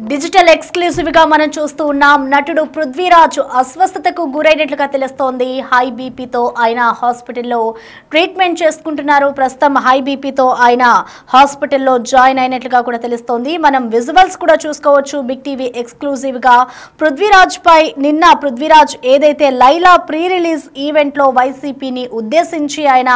Digital exclusive గా మనం చూస్తూ ఉన్నాం. నటుడు పృథ్వీరాజ్ అస్వస్థతకు గురైనట్లుగా తెలుస్తోంది. హై బీపీతో ఆయన హాస్పిటల్లో ట్రీట్మెంట్ చేసుకుంటున్నారు. ప్రస్తుతం హై బీపీతో ఆయన హాస్పిటల్లో జాయిన్ అయినట్లుగా కూడా తెలుస్తోంది. మనం విజువల్స్ కూడా చూసుకోవచ్చు. బిగ్ టీవీ ఎక్స్క్లూసివ్ గా పృథ్వీరాజ్ పై నిన్న పృథ్వీరాజ్ ఏదైతే లైలా ప్రీ రిలీజ్ ఈవెంట్ లో వైసీపీని ఉద్దేశించి ఆయన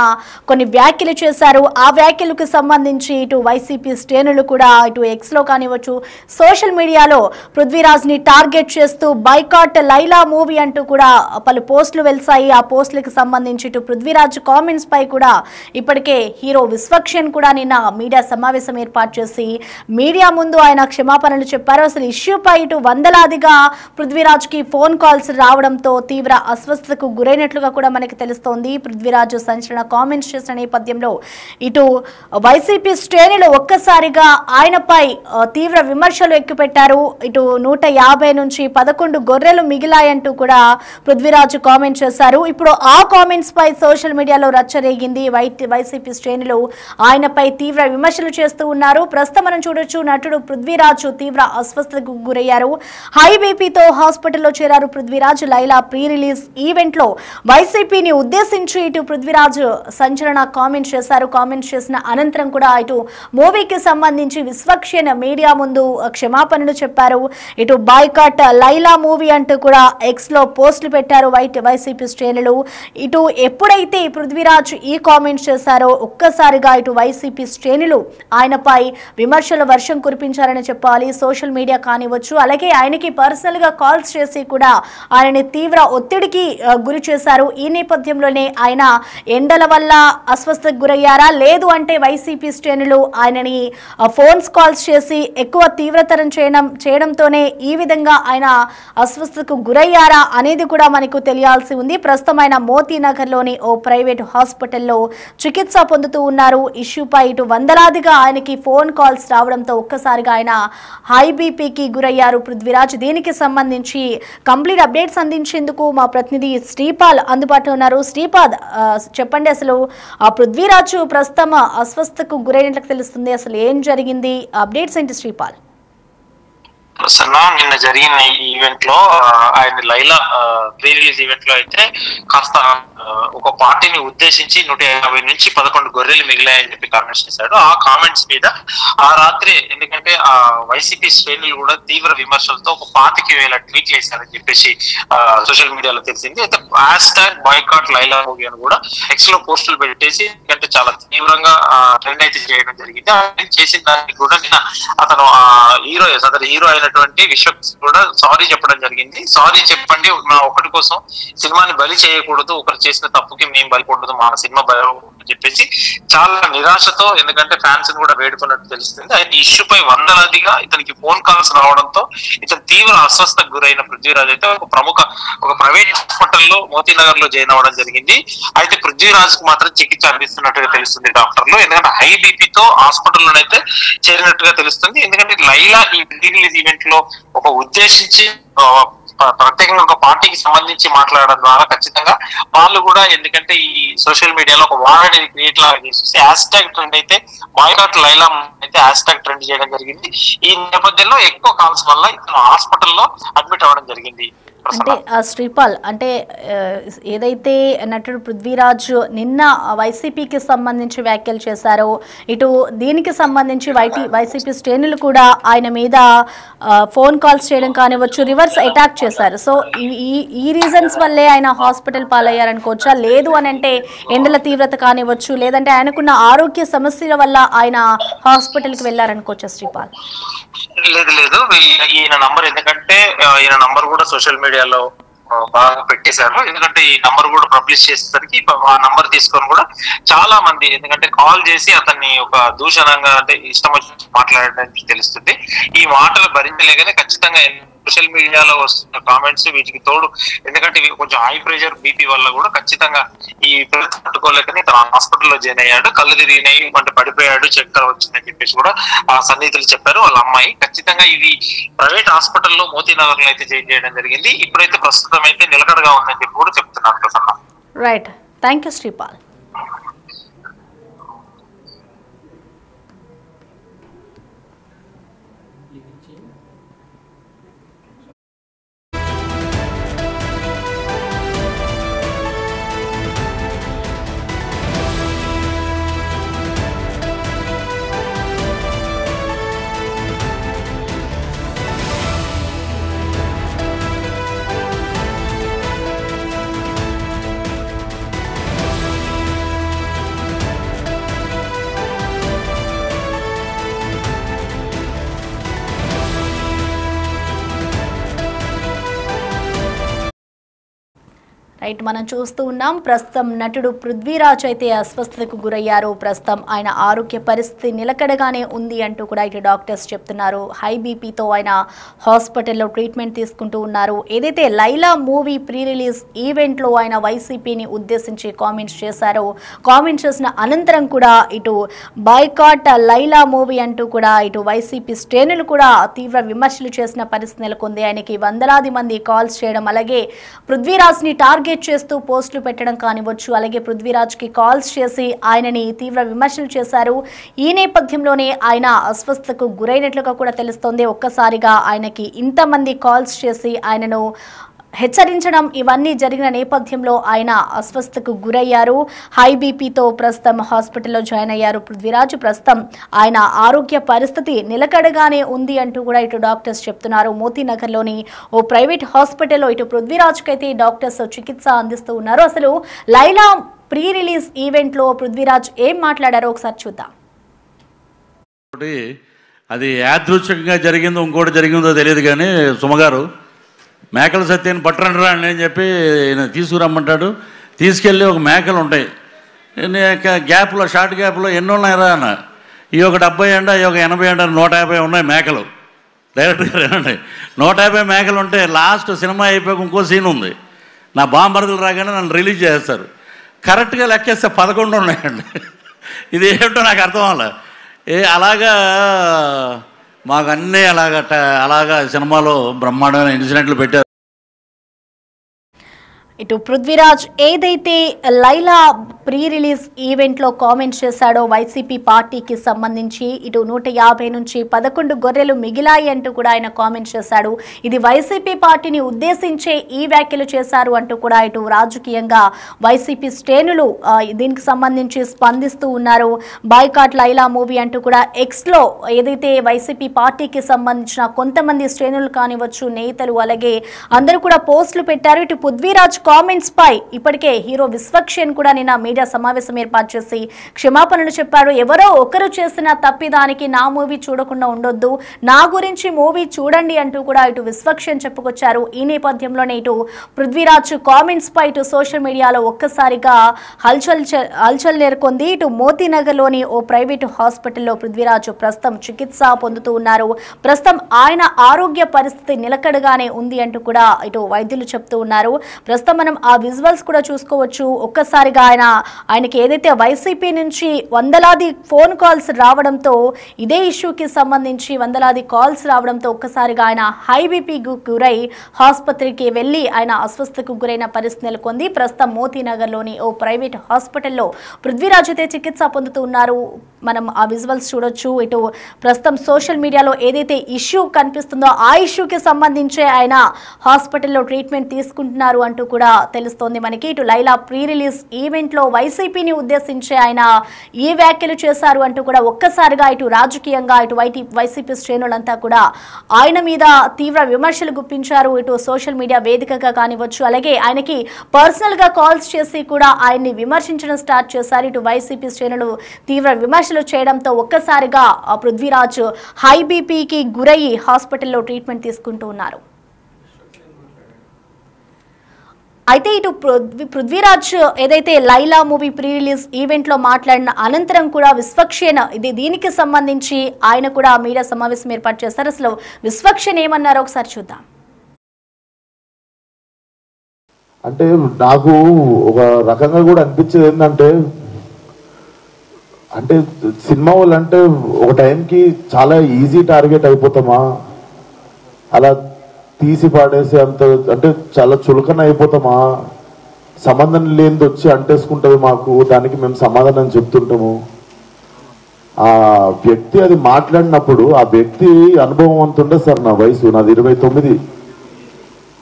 కొన్ని వ్యాఖ్యలు చేశారు. ఆ వ్యాఖ్యలకు సంబంధించి ఇటు వైసీపీ శ్రేణులు కూడా ఇటు ఎక్స్ లో కానివచ్చు సోషల్ మీడియాలో పృథ్వీరాజ్ ని టార్గెట్ చేస్తూ బైకాట్ లైలా మూవీ అంటూ కూడా పలు పోస్టులు వెలిసాయి. ఆ పోస్టులకు సంబంధించి ఇటు పృథ్వీరాజ్ కామెంట్స్ పై కూడా ఇప్పటికే హీరో విశ్వక్సేన్ కూడా నిన్న మీడియా సమావేశం ఏర్పాటు చేసి మీడియా ముందు ఆయన క్షమాపణలు చెప్పారు. అసలు ఇష్యూపై ఇటు వందలాదిగా పృథ్వీరాజ్ కి ఫోన్ కాల్స్ రావడంతో తీవ్ర అస్వస్థతకు గురైనట్లుగా కూడా మనకి తెలుస్తోంది. పృథ్వీరాజ్ సంచలన కామెంట్స్ చేసిన నేపథ్యంలో ఇటు వైసీపీ శ్రేణులు ఒక్కసారిగా ఆయనపై తీవ్ర విమర్శలు పెట్టారు. ఇటు 150 నుంచి 11 గొర్రెలు మిగిలాయంటూ కూడా పృథ్వీరాజ్ కామెంట్ చేశారు. ఇప్పుడు ఆ కామెంట్స్ పై సోషల్ మీడియాలో రచ్చరేగింది. వైసీపీ శ్రేణులు ఆయనపై తీవ్ర విమర్శలు చేస్తూ ఉన్నారు. ప్రస్తుతం మనం చూడొచ్చు, నటుడు పృథ్వీరాజ్ తీవ్ర అస్వస్థతకు గురయ్యారు. హై బీపీతో హాస్పిటల్లో చేరారు Prithviraj. Laila pre release event లో వైసీపీని ఉద్దేశించి ఇటు పృథ్వీరాజ్ సంచలన కామెంట్ చేశారు. కామెంట్ చేసిన అనంతరం కూడా ఇటు మూవీకి సంబంధించి విశ్వక్సేన్ మీడియా ముందు క్షమాపణలు చెప్పారు. ఇటు బాయ్కాట్ లైలా మూవీ అంటూ కూడా ఎక్స్ లో పోస్టులు పెట్టారు వైసీపీ శ్రేణులు. ఇటు ఎప్పుడైతే పృథ్వీరాజ్ ఈ కామెంట్స్ చేశారో ఒక్కసారిగా ఇటు వైసీపీ శ్రేణులు ఆయనపై విమర్శల వర్షం కురిపించారని చెప్పాలి. సోషల్ మీడియా కానివచ్చు, అలాగే ఆయనకి పర్సనల్ గా కాల్స్ చేసి కూడా ఆయనని తీవ్ర ఒత్తిడికి గురి చేశారు. ఈ నేపథ్యంలోనే ఆయన ఎండల వల్ల అస్వస్థతకు గురయ్యారా, లేదు అంటే వైసీపీ శ్రేణులు ఆయనని ఫోన్స్ కాల్స్ చేసి ఎక్కువ తీవ్రతరం చేయడంతోనే ఈ విధంగా ఆయన అస్వస్థతకు గురయ్యారా అనేది కూడా మనకు తెలియాల్సి ఉంది. ప్రస్తుతం ఆయన మోతీనగర్ లోని ఓ ప్రైవేట్ హాస్పిటల్లో చికిత్స పొందుతూ ఉన్నారు. ఇష్యూపై ఇటు వందలాదిగా ఆయనకి ఫోన్ కాల్స్ రావడంతో ఒక్కసారిగా ఆయన హై బీపీకి గురయ్యారు పృథ్వీరాజ్. దీనికి సంబంధించి కంప్లీట్ అప్డేట్స్ అందించేందుకు మా ప్రతినిధి శ్రీపాల్ అందుబాటులో ఉన్నారు. శ్రీపాద్, చెప్పండి, అసలు పృథ్వీరాజ్ ప్రస్తుతం అస్వస్థతకు గురైనట్లు తెలుస్తుంది. అసలు ఏం జరిగింది, అప్డేట్స్ ఏంటి శ్రీపాల్? నిన్న జరిగిన ఈవెంట్ లో ఆయన లైలా ప్రీ రిలీజ్ ఈవెంట్ లో అయితే కాస్త ఒక పార్టీని ఉద్దేశించి 150 నుంచి 11 గొర్రెలు మిగిలాయని చెప్పి కామెంట్స్ చేశాడు. ఆ కామెంట్స్ మీద ఆ రాత్రి ఎందుకంటే ఆ వైసీపీ శ్రేణులు కూడా తీవ్ర విమర్శలతో ఒక 25,000 ట్వీట్లు వేశారని చెప్పేసి సోషల్ మీడియాలో తెలిసింది. అయితే హ్యాష్‌ట్యాగ్ బాయ్కాట్ లైలా మూవీ అని కూడా ఎక్స్ లో పోస్టులు పెట్టేసి ఎందుకంటే చాలా తీవ్రంగా ట్రెండ్ అయితే చేయడం జరిగింది. చేసిన దానికి కూడా నిన్న అతను హీరో అయినటువంటి విశ్వక్సేన్ కూడా సారీ చెప్పడం జరిగింది. సారీ చెప్పండి, మా ఒక్కటి కోసం సినిమాని బలి చేయకూడదు, ఒకరు చేసిన తప్పుకి మేము బలికూడదు, మా సినిమా బలి అని చెప్పేసి చాలా నిరాశతో, ఎందుకంటే ఫ్యాన్స్ కూడా వేడుకున్నట్టు తెలుస్తుంది. ఆయన ఇష్యూపై వందలాదిగా ఇతనికి ఫోన్ కాల్స్ రావడంతో ఇతను తీవ్ర అస్వస్థకు గురైన పృథ్వీరాజ్ అయితే ఒక ప్రైవేట్ హాస్పిటల్లో మోతీనగర్ లో జాయిన్ అవ్వడం జరిగింది. అయితే పృథ్వీరాజ్ కు మాత్రం చికిత్స అందిస్తున్నట్టుగా తెలుస్తుంది డాక్టర్లు. ఎందుకంటే హై బీపీతో హాస్పిటల్లోనైతే చేరినట్టుగా తెలుస్తుంది. ఎందుకంటే లైలా ఈ ప్రీ రిలీజ్ ఈవెంట్ లో ఒక ఉద్దేశించి ప్రత్యేకంగా ఒక పార్టీకి సంబంధించి మాట్లాడడం ద్వారా ఖచ్చితంగా వాళ్ళు కూడా, ఎందుకంటే ఈ సోషల్ మీడియాలో ఒక వారని క్రియేట్ లాగా చేసేసి హ్యాష్‌ట్యాగ్ ట్రెండ్ అయితే బాయ్కాట్ లైలా అయితే హ్యాష్‌ట్యాగ్ ట్రెండ్ చేయడం జరిగింది. ఈ నేపథ్యంలో ఎక్కువ కాల్స్ వల్ల ఇతను హాస్పిటల్లో అడ్మిట్ అవ్వడం జరిగింది. అంటే శ్రీపాల్, అంటే ఏదైతే నటుడు పృథ్వీరాజ్ నిన్న వైసీపీకి సంబంధించి వ్యాఖ్యలు చేశారో, ఇటు దీనికి సంబంధించి వైసీపీ శ్రేణులు కూడా ఆయన మీద ఫోన్ కాల్స్ చేయడం కానివచ్చు, రివర్స్ అటాక్ చేశారు. సో ఈ రీజన్స్ వల్లే ఆయన హాస్పిటల్ పాలయ్యారనుకోవచ్చా, లేదు అని అంటే ఎండల తీవ్రత కానివచ్చు, లేదంటే ఆయనకున్న ఆరోగ్య సమస్యల వల్ల ఆయన హాస్పిటల్కి వెళ్ళారనుకోవచ్చా శ్రీపాల్? లేదు, ఈయన నంబర్, ఎందుకంటే ఈయన నంబర్ కూడా సోషల్ మీడియాలో బాగా పెట్టేశారు. ఎందుకంటే ఈ నంబర్ కూడా పబ్లిష్ చేసేసరికి ఆ నంబర్ తీసుకొని కూడా చాలా మంది ఎందుకంటే కాల్ చేసి అతన్ని ఒక దూషణంగా అంటే ఇష్టం వచ్చి మాట్లాడడానికి తెలుస్తుంది. ఈ మాటలు భరించలేకనే ఖచ్చితంగా సోషల్ మీడియాలో వస్తున్న కామెంట్స్ వీటికి తోడు, ఎందుకంటే కొంచెం హై ప్రెషర్ బీపీ వల్ల కూడా ఖచ్చితంగా ఈ తట్టుకోలేకనే తన హాస్పిటల్లో జాయిన్ అయ్యాడు. కళ్ళు తిరిగినాయి అంటే పడిపోయాడు, చక్కెర వచ్చిందని చెప్పేసి కూడా ఆ సన్నిహితులు చెప్పారు. వాళ్ళ అమ్మాయి ఖచ్చితంగా ఇది ప్రైవేట్ హాస్పిటల్లో మోతీనగర్ లో అయితే జాయిన్ చేయడం జరిగింది. ఇప్పుడైతే ప్రస్తుతం అయితే నిలకడగా ఉందని చెప్పి కూడా చెప్తున్నారు Prasanna. Right, thank you Sripal. Right, మనం చూస్తూ ఉన్నాం ప్రస్తుతం నటుడు పృథ్వీరాజ్ అయితే అస్వస్థతకు గురయ్యారు. ప్రస్తుతం ఆయన ఆరోగ్య పరిస్థితి నిలకడగానే ఉంది అంటూ కూడా ఇటు డాక్టర్స్ చెప్తున్నారు. హై బీపీతో ఆయన హాస్పిటల్లో ట్రీట్మెంట్ తీసుకుంటూ ఉన్నారు. ఏదైతే లైలా మూవీ ప్రీ రిలీజ్ ఈవెంట్లో ఆయన వైసీపీని ఉద్దేశించి కామెంట్స్ చేశారో, కామెంట్స్ చేసిన అనంతరం కూడా ఇటు బాయ్కాట్ లైలా మూవీ అంటూ కూడా ఇటు వైసీపీ శ్రేణులు కూడా తీవ్ర విమర్శలు చేసిన పరిస్థితి నెలకొంది. ఆయనకి వందలాది మంది కాల్స్ చేయడం, అలాగే పృథ్వీరాజ్ని టార్గెట్ చేస్తూ పోస్టులు పెట్టడం కానివచ్చు, అలాగే పృథ్వీరాజ్కి కాల్స్ చేసి ఆయనని తీవ్ర విమర్శలు చేశారు. ఈ నేపథ్యంలోనే ఆయన అస్వస్థతకు గురైనట్లుగా కూడా తెలుస్తోంది. ఒక్కసారిగా ఆయనకి ఇంతమంది కాల్స్ చేసి ఆయనను హెచ్చరించడం ఇవన్నీ జరిగిన నేపథ్యంలో ఆయన అస్వస్థతకు గురయ్యారు. హై బీపీతో ప్రస్తుతం హాస్పిటల్లో జాయిన్ అయ్యారు పృథ్వీరాజ్. ప్రస్తుతం ఆయన ఆరోగ్య పరిస్థితి నిలకడగానే ఉంది అంటూ కూడా ఇటు డాక్టర్స్ చెప్తున్నారు. మోతీనగర్లోని ఓ ప్రైవేట్ హాస్పిటల్లో ఇటు పృథ్వీరాజ్కి అయితే డాక్టర్స్ చికిత్స అందిస్తూ ఉన్నారు. అసలు లైలా ప్రీ రిలీజ్ ఈవెంట్లో పృథ్వీరాజ్ ఏం మాట్లాడారో ఒకసారి చూద్దాం. అది యాదృచ్ఛికంగా జరిగిందో ఇంకోటి జరిగిందో తెలియదు, కానీ సుమగారు మేకల సత్యాన్ని పట్టరండి అని చెప్పి తీసుకురమ్మంటాడు. తీసుకెళ్ళి ఒక మేకలు ఉంటాయి గ్యాప్లో, షార్ట్ గ్యాప్లో ఎన్ని ఉన్నాయరా అన్న, ఈ ఒక 70 అంట, ఈ ఒక 80 అంట, 150 ఉన్నాయి మేకలు. డైరెక్ట్గా రండి, 150 మేకలు ఉంటే లాస్ట్ సినిమా అయిపోయాక ఇంకో సీన్ ఉంది. నా బాంబరదలు రాగానే నన్ను రిలీజ్ చేస్తారు. కరెక్ట్గా లెక్కేస్తే 11 ఉన్నాయండి. ఇది ఏమిటో నాకు అర్థం అవ్వాలి. అలాగా మాకు అన్నీ అలాగా సినిమాలో బ్రహ్మాండమైన ఇన్సిడెంట్లు పెట్టారు. ఇటు పృథ్వీరాజ్ ఏదైతే లైలా ప్రీ రిలీజ్ ఈవెంట్లో కామెంట్స్ చేశాడో వైసీపీ పార్టీకి సంబంధించి ఇటు 150 నుంచి 11 గొర్రెలు మిగిలాయి అంటూ కూడా ఆయన కామెంట్స్ చేశాడు. ఇది వైసీపీ పార్టీని ఉద్దేశించే ఈ వ్యాఖ్యలు చేశారు అంటూ కూడా ఇటు రాజకీయంగా వైసీపీ శ్రేణులు దీనికి సంబంధించి స్పందిస్తూ ఉన్నారు. బాయ్కాట్ లైలా మూవీ అంటూ కూడా ఎక్స్లో ఏదైతే వైసీపీ పార్టీకి సంబంధించిన కొంతమంది శ్రేణులు కానివచ్చు, నేతలు, అలాగే అందరూ కూడా పోస్టులు పెట్టారు. ఇటు పృథ్వీరాజ్ కామెంట్స్ పై ఇప్పటికే హీరో విశ్వక్షేణ్ కూడా నిన్న మీడియా సమావేశం ఏర్పాటు చేసి క్షమాపణలు చెప్పాడు. ఎవరో ఒకరు చేసిన తప్పిదానికి నా మూవీ చూడకుండా ఉండొద్దు, నా గురించి మూవీ చూడండి అంటూ కూడా ఇటు విశ్వక్షేణ్ చెప్పుకొచ్చారు. ఈ నేపథ్యంలోనే ఇటు పృథ్వీరాజ్ కామెంట్స్ పై ఇటు సోషల్ మీడియాలో ఒక్కసారిగా హల్చల్ నెలకొంది. ఇటు మోతీనగర్లోని ఓ ప్రైవేటు హాస్పిటల్లో పృథ్వీరాజ్ ప్రస్తుతం చికిత్స పొందుతూ ఉన్నారు. ప్రస్తుతం ఆయన ఆరోగ్య పరిస్థితి నిలకడగానే ఉంది అంటూ కూడా ఇటు వైద్యులు చెప్తూ ఉన్నారు. ప్రస్తుతం మనం ఆ విజువల్స్ కూడా చూసుకోవచ్చు. ఒక్కసారిగా ఆయనకి ఏదైతే వైసీపీ నుంచి వందలాది ఫోన్ కాల్స్ రావడంతో, ఇదే ఇష్యూకి సంబంధించి వందలాది కాల్స్ రావడంతో ఒక్కసారిగా ఆయన హై బీపీకి గురై ఆసుపత్రికి వెళ్లి ఆయన అస్వస్థతకు గురైన పరిస్థితి నెలకొంది. ప్రస్తుతం మోతీనగర్లోని ఓ ప్రైవేట్ హాస్పిటల్లో పృథ్వీరాజ్ అయితే చికిత్స పొందుతూ ఉన్నారు. మనం ఆ విజువల్స్ చూడొచ్చు. ఇటు ప్రస్తుతం సోషల్ మీడియాలో ఏదైతే ఇష్యూ కనిపిస్తుందో ఆ ఇష్యూకి సంబంధించే ఆయన హాస్పిటల్లో ట్రీట్మెంట్ తీసుకుంటున్నారు అంటూ కూడా తెలుస్తోంది మనకి. ఇటు లైలా ప్రీ రిలీజ్ ఈవెంట్లో వైసీపీని ఉద్దేశించి ఆయన ఈ వ్యాఖ్యలు చేశారు అంటూ కూడా ఒక్కసారిగా ఇటు రాజకీయంగా ఇటు వైసీపీ శ్రేణులంతా కూడా ఆయన మీద తీవ్ర విమర్శలు గుప్పించారు. ఇటు సోషల్ మీడియా వేదికగా కానివచ్చు, అలాగే ఆయనకి పర్సనల్ గా కాల్స్ చేసి కూడా ఆయన్ని విమర్శించడం స్టార్ట్ చేశారు. ఇటు వైసీపీ శ్రేణులు తీవ్ర విమర్శలు చేయడంతో ఒక్కసారిగా పృథ్వీరాజ్ హై బీపీకి గురయ్యి హాస్పిటల్లో ట్రీట్మెంట్ తీసుకుంటూ ఉన్నారు. అయితే ఇటు పృథ్వీరాజ్ ఏదైతే లైలా మూవీ ప్రీ రిలీజ్ ఈవెంట్లో మాట్లాడిన అనంతరం కూడా విశ్వక్షేణ్ దీనికి సంబంధించి ఆయన కూడా మీడియా సమావేశం ఏర్పాటు చేస్తారు. అసలు విశ్వక్షేణ్ ఏమన్నారో ఒకసారి చూద్దాం. అంటే నాకు ఒక రకంగా కూడా అనిపించేది ఏంటంటే, అంటే సినిమా వాళ్ళు అంటే ఒక టైంకి చాలా ఈజీ టార్గెట్ అయిపోతామా, అలా తీసి పాడేసి అంత అంటే చాలా చులకన అయిపోతామా, సంబంధం లేనిది వచ్చి అంటేసుకుంటుంది మాకు, దానికి మేము సమాధానం చెప్తుంటాము. ఆ వ్యక్తి అది మాట్లాడినప్పుడు ఆ వ్యక్తి అనుభవం అంత ఉండదు సార్. నా వయసు నాది 29,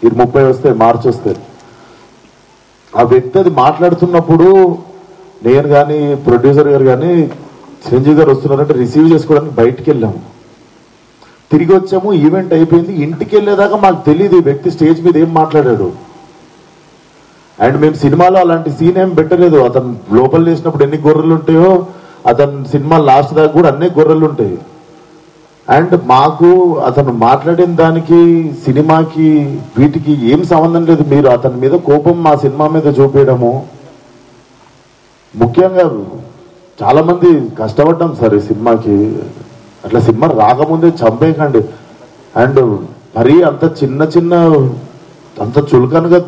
30 వస్తాయి, మార్చి వస్తాయి. ఆ వ్యక్తి అది మాట్లాడుతున్నప్పుడు నేను కానీ ప్రొడ్యూసర్ గారు కానీ చిరంజీవి గారు వస్తున్నారంటే రిసీవ్ చేసుకోవడానికి బయటికి వెళ్ళాము. తిరిగి వచ్చాము, ఈవెంట్ అయిపోయింది. ఇంటికి వెళ్ళేదాకా మాకు తెలియదు ఈ వ్యక్తి స్టేజ్ మీద ఏం మాట్లాడాడు. అండ్ మేము సినిమాలో అలాంటి సీన్ ఏం పెట్టలేదు. అతను లోపల చేసినప్పుడు ఎన్ని గొర్రెలు ఉంటాయో అతను సినిమా లాస్ట్ దాకా కూడా అన్ని గొర్రెలు ఉంటాయి. అండ్ మాకు అతను మాట్లాడిన దానికి సినిమాకి వీటికి ఏం సంబంధం లేదు. మీరు అతని మీద కోపం మా సినిమా మీద చూపించడము. ముఖ్యంగా చాలా మంది కష్టపడ్డాం సార్ ఈ సినిమాకి. అట్లా సినిమా రాకముందే చంపేయకండి. అండ్ మరీ అంత చిన్న అంత చులకనగా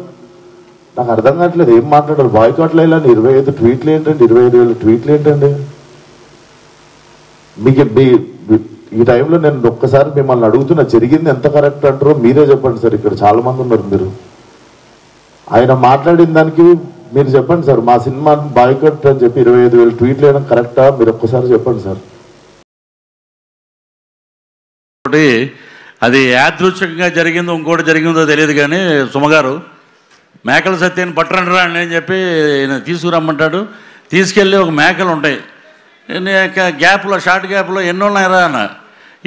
నాకు అర్థం కావట్లేదు ఏం మాట్లాడారు. బాయ్కాట్లు ఇలా 25 ట్వీట్లు ఏంటండి, 25,000 ట్వీట్లు ఏంటండి? మీకు ఈ టైంలో నేను ఒక్కసారి మిమ్మల్ని అడుగుతున్నా, జరిగింది ఎంత కరెక్ట్ అంటారో మీరే చెప్పండి సార్. ఇక్కడ చాలా మంది ఉన్నారు. మీరు ఆయన మాట్లాడిన దానికి మీరు చెప్పండి సార్. మా సినిమా బాయ్కాట్ అని చెప్పి 25,000 ట్వీట్లు వేయడం కరెక్టా? మీరు ఒక్కసారి చెప్పండి సార్. అది యాదృచ్ఛికంగా జరిగిందో ఇంకోటి జరిగిందో తెలియదు కానీ సుమగారు మేకల సత్యాన్ని పట్టరండి అని చెప్పి తీసుకురమ్మంటాడు. తీసుకెళ్ళి ఒక మేకలు ఉంటాయి గ్యాప్లో, షార్ట్ గ్యాప్లో ఎన్ని ఉన్నాయరా అన్న.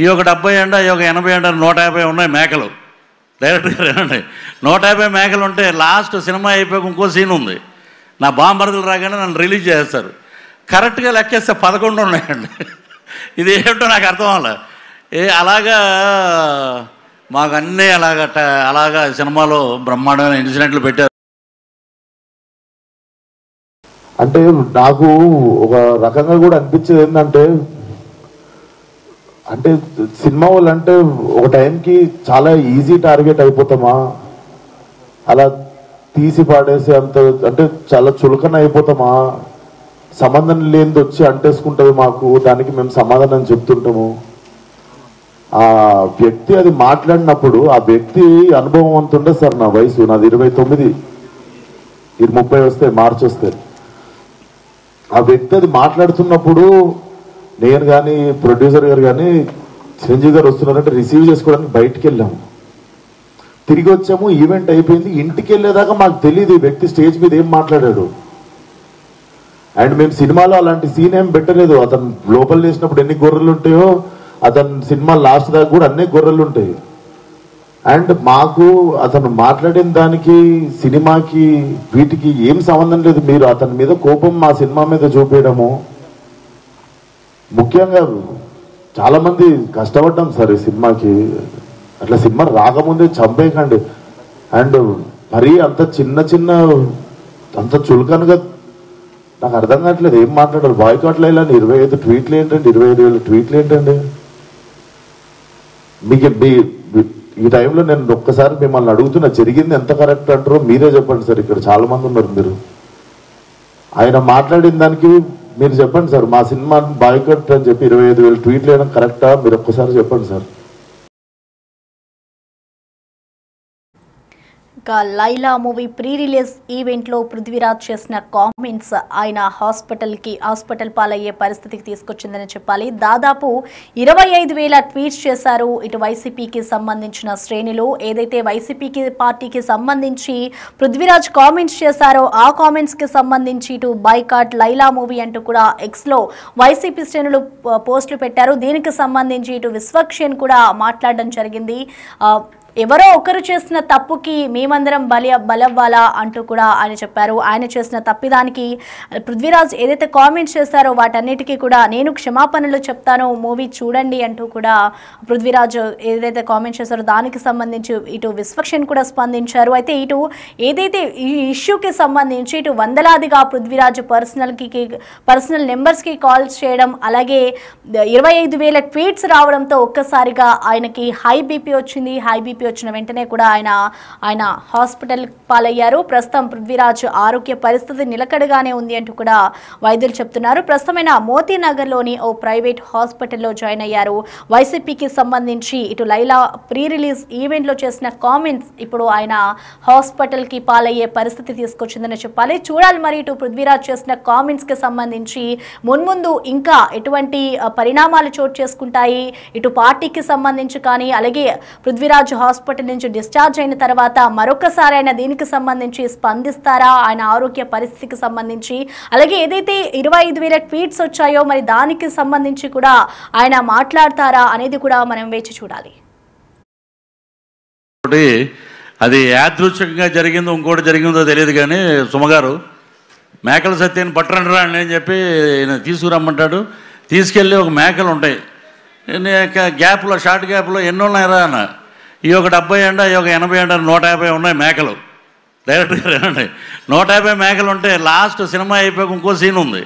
ఈ ఒక 70 అంట, ఈ ఒక 80 అంట, 150 ఉన్నాయి మేకలు. డైరెక్ట్గా రండి, 150 మేకలు ఉంటే లాస్ట్ సినిమా అయిపోయాక ఇంకో సీన్ ఉంది. నా బాంబరదలు రాగానే నన్ను రిలీజ్ చేస్తారు. కరెక్ట్గా లెక్కేస్తే 11 ఉన్నాయండి. ఇది ఏమిటో నాకు అర్థం అవ్వాలి. అలాగా మాకు అన్నీ అలాగా సినిమాలో బ్రహ్మాండమైన ఇన్సిడెంట్లు పెట్టారు. అంటే నాకు ఒక రకంగా కూడా అనిపించేది ఏంటంటే, అంటే సినిమా వాళ్ళు అంటే ఒక టైంకి చాలా ఈజీ టార్గెట్ అయిపోతామా, అలా తీసి పాడేసి అంత అంటే చాలా చులకన అయిపోతామా, సంబంధం లేనిది వచ్చి అంటేసుకుంటుంది మాకు, దానికి మేము సమాధానం చెప్తుంటాము. ఆ వ్యక్తి అది మాట్లాడినప్పుడు ఆ వ్యక్తి అనుభవం అంత ఉండదు సార్. నా వయసు నాది 29, 30 వస్తాయి, మార్చి వస్తాయి. ఆ వ్యక్తి అది మాట్లాడుతున్నప్పుడు నేను కానీ ప్రొడ్యూసర్ గారు కానీ చిరంజీవి గారు వస్తున్నారంటే రిసీవ్ చేసుకోవడానికి బయటికి వెళ్ళాము. తిరిగి వచ్చాము, ఈవెంట్ అయిపోయింది. ఇంటికి వెళ్ళేదాకా మాకు తెలియదు ఈ వ్యక్తి స్టేజ్ మీద ఏం మాట్లాడాడు. అండ్ మేము సినిమాలో అలాంటి సీన్ ఏం పెట్టలేదు. అతను లోపల చేసినప్పుడు ఎన్ని గొర్రెలు ఉంటాయో అతను సినిమా లాస్ట్ దాకా కూడా అన్ని గొర్రెలు ఉంటాయి. అండ్ మాకు అతను మాట్లాడిన దానికి సినిమాకి వీటికి ఏం సంబంధం లేదు. మీరు అతని మీద కోపం మా సినిమా మీద చూపించడము. ముఖ్యంగా చాలా మంది కష్టపడ్డాం సార్ ఈ సినిమాకి. అట్లా సినిమా రాకముందే చంపేయకండి. అండ్ మరీ అంత చిన్న అంత చులకనగా నాకు అర్థం కావట్లేదు ఏం మాట్లాడారు. బాయ్కాట్లు ఇలా 25 ట్వీట్లు ఏంటండి, 25,000 ట్వీట్లు ఏంటండి? మీకు ఈ టైంలో నేను ఒక్కసారి మిమ్మల్ని అడుగుతున్నా, జరిగింది ఎంత కరెక్ట్ అంటారో మీరే చెప్పండి సార్. ఇక్కడ చాలా మంది ఉన్నారు. మీరు ఆయన మాట్లాడిన దానికి మీరు చెప్పండి సార్. మా సినిమా బాయ్కాట్ అని చెప్పి 25,000 ట్వీట్లు వేయడం కరెక్టా? మీరు ఒక్కసారి చెప్పండి sir. Laila movie pre release ఈవెంట్లో పృథ్వీరాజ్ చేసిన కామెంట్స్ ఆయన హాస్పిటల్ పాలయ్యే పరిస్థితికి తీసుకొచ్చిందని చెప్పాలి. దాదాపు 25,000 ట్వీట్స్ చేశారు ఇటు వైసీపీకి సంబంధించిన శ్రేణులు. ఏదైతే వైసీపీకి పార్టీకి సంబంధించి పృథ్వీరాజ్ కామెంట్స్ చేశారో ఆ కామెంట్స్కి సంబంధించి ఇటు బాయ్కాట్ లైలా మూవీ అంటూ కూడా ఎక్స్లో వైసీపీ శ్రేణులు పోస్టులు పెట్టారు. దీనికి సంబంధించి ఇటు విశ్వక్షేణ్ కూడా మాట్లాడడం జరిగింది. ఎవరో ఒకరు చేసిన తప్పుకి మేమందరం బలవ్వాలా అంటూ కూడా ఆయన చెప్పారు. ఆయన చేసిన తప్పిదానికి పృథ్వీరాజ్ ఏదైతే కామెంట్స్ చేశారో వాటన్నిటికీ కూడా నేను క్షమాపణలు చెప్తాను, మూవీ చూడండి అంటూ కూడా పృథ్వీరాజ్ ఏదైతే కామెంట్స్ చేశారో దానికి సంబంధించి ఇటు విశ్వక్షేణ్ కూడా స్పందించారు. అయితే ఇటు ఏదైతే ఈ ఇష్యూకి సంబంధించి ఇటు వందలాదిగా పృథ్వీరాజ్ పర్సనల్ నెంబర్స్కి కాల్స్ చేయడం, అలాగే 25,000 ట్వీట్స్ రావడంతో ఒక్కసారిగా ఆయనకి హై బీపీ వచ్చింది. హై బీపీ వచ్చిన వెంటనే కూడా ఆయన హాస్పిటల్ పాలయ్యారు. ప్రస్తుతం పృథ్వీరాజ్ ఆరోగ్య పరిస్థితి నిలకడగానే ఉంది అంటూ కూడా వైద్యులు చెప్తున్నారు. ప్రస్తుతమైన మోతీనగర్లోని ఓ ప్రైవేట్ హాస్పిటల్లో జాయిన్ అయ్యారు. వైసీపీకి సంబంధించి ఇటు లైలా ప్రీ రిలీజ్ ఈవెంట్లో చేసిన కామెంట్స్ ఇప్పుడు ఆయన హాస్పిటల్కి పాలయ్యే పరిస్థితి తీసుకొచ్చిందని చెప్పాలి. చూడాలి మరి ఇటు పృథ్వీరాజ్ చేసిన కామెంట్స్కి సంబంధించి మున్ముందు ఇంకా ఎటువంటి పరిణామాలు చోటు చేసుకుంటాయి, ఇటు పార్టీకి సంబంధించి కానీ, అలాగే పృథ్వీరాజ్ హాస్పిటల్ నుంచి డిశ్చార్జ్ అయిన తర్వాత మరొకసారి ఆయన దీనికి సంబంధించి స్పందిస్తారా, ఆయన ఆరోగ్య పరిస్థితికి సంబంధించి, అలాగే ఏదైతే 25,000 ట్వీట్స్ వచ్చాయో మరి దానికి సంబంధించి కూడా ఆయన మాట్లాడతారా అనేది కూడా మనం వేచి చూడాలి. అది యాదృచ్ఛికంగా జరిగిందో ఇంకోటి జరిగిందో తెలియదు కానీ సుమగారు మేకల సత్యాన్ని పట్టరండి అని చెప్పి తీసుకురమ్మంటాడు. తీసుకెళ్ళి ఒక మేకలు ఉంటాయి గ్యాప్లో షార్ట్ గ్యాప్లో ఎన్ని ఉన్నాయిరా అన్న. ఈ ఒక 70 అంట, ఈ ఒక 80 అంట, 150 ఉన్నాయి మేకలు. డైరెక్ట్గా రండి, 150 మేకలు ఉంటే లాస్ట్ సినిమా అయిపోయాక ఇంకో సీన్ ఉంది.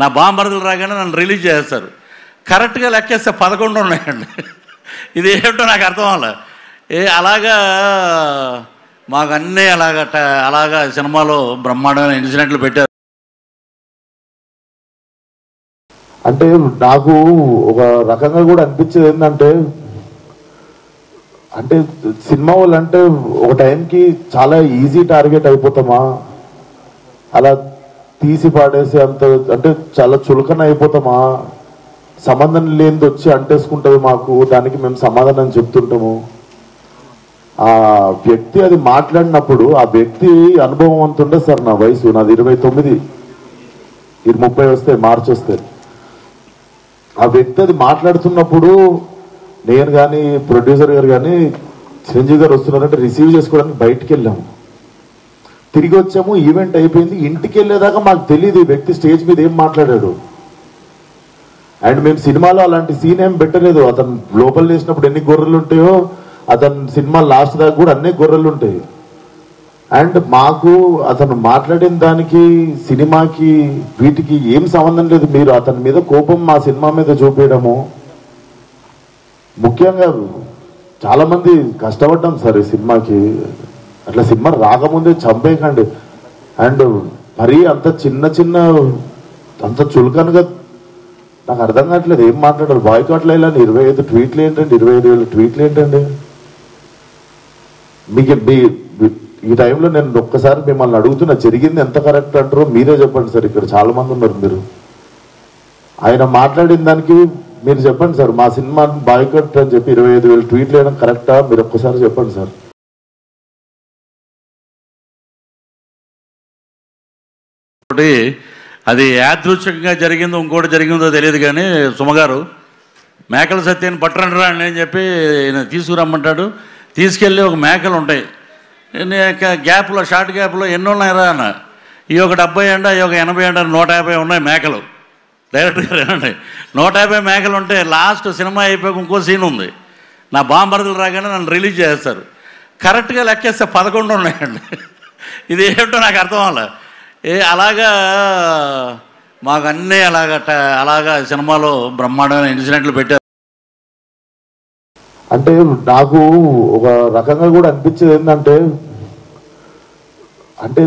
నా బాంబర్దులు రాగానే నన్ను రిలీజ్ చేస్తారు. కరెక్ట్గా లెక్కేస్తే 11 ఉన్నాయండి. ఇది ఏమిటో నాకు అర్థం అవ్వాలి. అలాగా మాకు అన్నీ అలాగా సినిమాలో బ్రహ్మాండమైన ఇన్సిడెంట్లు పెట్టారు. అంటే నాకు ఒక రకంగా కూడా అనిపించేది ఏంటంటే, అంటే సినిమా వాళ్ళు అంటే ఒక టైంకి చాలా ఈజీ టార్గెట్ అయిపోతామా, అలా తీసి పాడేసి అంత అంటే చాలా చులకన అయిపోతామా, సంబంధం లేనిది వచ్చి అంటేసుకుంటుంది మాకు, దానికి మేము సమాధానం చెప్తుంటాము. ఆ వ్యక్తి అది మాట్లాడినప్పుడు ఆ వ్యక్తి అనుభవం అంత ఉండదు సార్. నా వయసు నాది 29, 30 వస్తే మార్చి వస్తే. ఆ వ్యక్తి అది మాట్లాడుతున్నప్పుడు నేను కానీ ప్రొడ్యూసర్ గారు కానీ చిరంజీవి గారు వస్తున్నారంటే రిసీవ్ చేసుకోవడానికి బయటికి వెళ్ళాము. తిరిగి వచ్చాము, ఈవెంట్ అయిపోయింది. ఇంటికి వెళ్ళేదాకా మాకు తెలియదు ఈ వ్యక్తి స్టేజ్ మీద ఏం మాట్లాడాడు. అండ్ మేము సినిమాలో అలాంటి సీన్ ఏం పెట్టలేదు. అతను లోపల చేసినప్పుడు ఎన్ని గొర్రెలు ఉంటాయో అతను సినిమా లాస్ట్ దాకా కూడా అన్ని గొర్రెలు ఉంటాయి. అండ్ మాకు అతను మాట్లాడిన దానికి సినిమాకి వీటికి ఏం సంబంధం లేదు. మీరు అతని మీద కోపం మా సినిమా మీద చూపించడము. ముఖ్యంగా చాలా మంది కష్టపడ్డాం సార్ ఈ సినిమాకి. అట్లా సినిమా రాకముందే చంపేయకండి. అండ్ మరీ అంత చిన్న అంత చులకనగా నాకు అర్థం కావట్లేదు ఏం మాట్లాడారు. బాయ్కాట్లు ఇలా 25 ట్వీట్లు ఏంటండి, 25,000 ట్వీట్లు ఏంటండి. మీకు ఈ టైంలో నేను ఒక్కసారి మిమ్మల్ని అడుగుతున్నా, జరిగింది ఎంత కరెక్ట్ అంటారో మీరే చెప్పండి సార్. ఇక్కడ చాలా మంది ఉన్నారు. మీరు ఆయన మాట్లాడిన దానికి మీరు చెప్పండి సార్. మా సినిమా బాయ్కట్ అని చెప్పి 25,000 ట్వీట్లు వేయడం కరెక్టా? మీరు ఒక్కసారి చెప్పండి సార్. అది యాదృచ్ఛికంగా జరిగిందో ఇంకోటి జరిగిందో తెలియదు కానీ సుమగారు మేకల సత్యాన్ని పట్టరండి అని చెప్పి తీసుకురమ్మంటాడు. తీసుకెళ్ళి ఒక మేకలు ఉంటాయి గ్యాప్లో షార్ట్ గ్యాప్లో ఎన్ని ఉన్నాయిరా అన్న. ఈ ఒక 70 అంట, ఈ ఒక 80 అంట, 150 ఉన్నాయి మేకలు. డైరెక్ట్గా రండి, 150 మేకలు ఉంటే లాస్ట్ సినిమా అయిపోయాక ఇంకో సీన్ ఉంది. నా బాంబర్దులు రాగానే నన్ను రిలీజ్ చేస్తారు. కరెక్ట్గా లెక్కేస్తే 11 ఉన్నాయండి. ఇది ఏమిటో నాకు అర్థం అవ్వాలి. అలాగా మాకు అన్నీ అలాగా సినిమాలో బ్రహ్మాండమైన ఇన్సిడెంట్లు పెట్టారు. అంటే నాకు ఒక రకంగా కూడా అనిపించేది ఏంటంటే, అంటే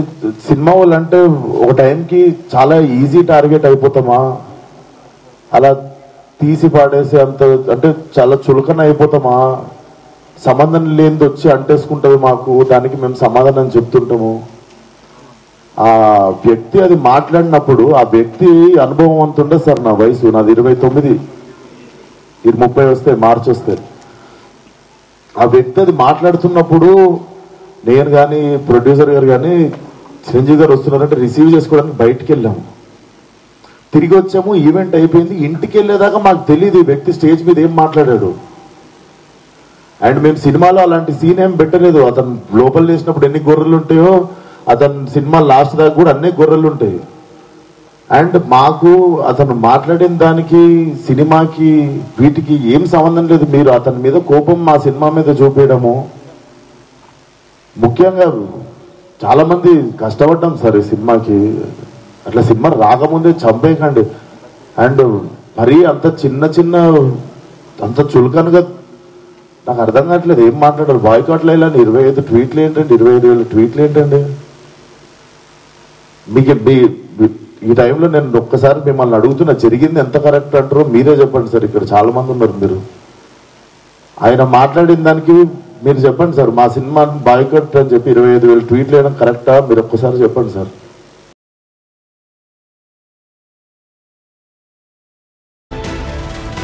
సినిమా వాళ్ళు అంటే ఒక టైంకి చాలా ఈజీ టార్గెట్ అయిపోతామా, అలా తీసి పాడేసి అంత అంటే చాలా చులకన అయిపోతామా, సంబంధం లేనిది వచ్చి అంటేసుకుంటుంది మాకు, దానికి మేము సమాధానం చెప్తుంటాము. ఆ వ్యక్తి అది మాట్లాడినప్పుడు ఆ వ్యక్తి అనుభవం అంత ఉండదు సార్. నా వయసు నాది 29, 30 వస్తే మార్చి వస్తే. ఆ వ్యక్తి అది మాట్లాడుతున్నప్పుడు నేను కానీ ప్రొడ్యూసర్ గారు కానీ చిరంజీవి గారు వస్తున్నారంటే రిసీవ్ చేసుకోవడానికి బయటికి వెళ్ళాము. తిరిగి వచ్చాము, ఈవెంట్ అయిపోయింది. ఇంటికి వెళ్ళేదాకా మాకు తెలియదు ఈ వ్యక్తి స్టేజ్ మీద ఏం మాట్లాడాడు. అండ్ మేము సినిమాలో అలాంటి సీన్ ఏం పెట్టలేదు. అతను లోపల చేసినప్పుడు ఎన్ని గొర్రెలు ఉంటాయో అతను సినిమా లాస్ట్ దాకా కూడా అన్ని గొర్రెలు ఉంటాయి. అండ్ మాకు అతను మాట్లాడిన దానికి సినిమాకి వీటికి ఏం సంబంధం లేదు. మీరు అతని మీద కోపం మా సినిమా మీద చూపించడము. ముఖ్యంగా చాలా మంది కష్టపడ్డాం సార్ ఈ సినిమాకి. అట్లా సినిమా రాకముందే చంపేయకండి. అండ్ మరీ అంత చిన్న అంత చులకనగా నాకు అర్థం కావట్లేదు ఏం మాట్లాడారు. బాయ్కాట్లు ఇలా 25 ట్వీట్లు ఏంటండి, 25,000 ట్వీట్లు ఏంటండి. మీకు ఈ టైంలో నేను ఒక్కసారి మిమ్మల్ని అడుగుతున్నా, జరిగింది ఎంత కరెక్ట్ అంటారో మీరే చెప్పండి సార్. ఇక్కడ చాలా మంది ఉన్నారు. మీరు ఆయన మాట్లాడిన దానికి మీరు చెప్పండి సార్. మా సినిమా బాయ్కట్ అని చెప్పి 25,000 ట్వీట్లు వేయడం కరెక్టా? మీరు ఒక్కసారి చెప్పండి సార్.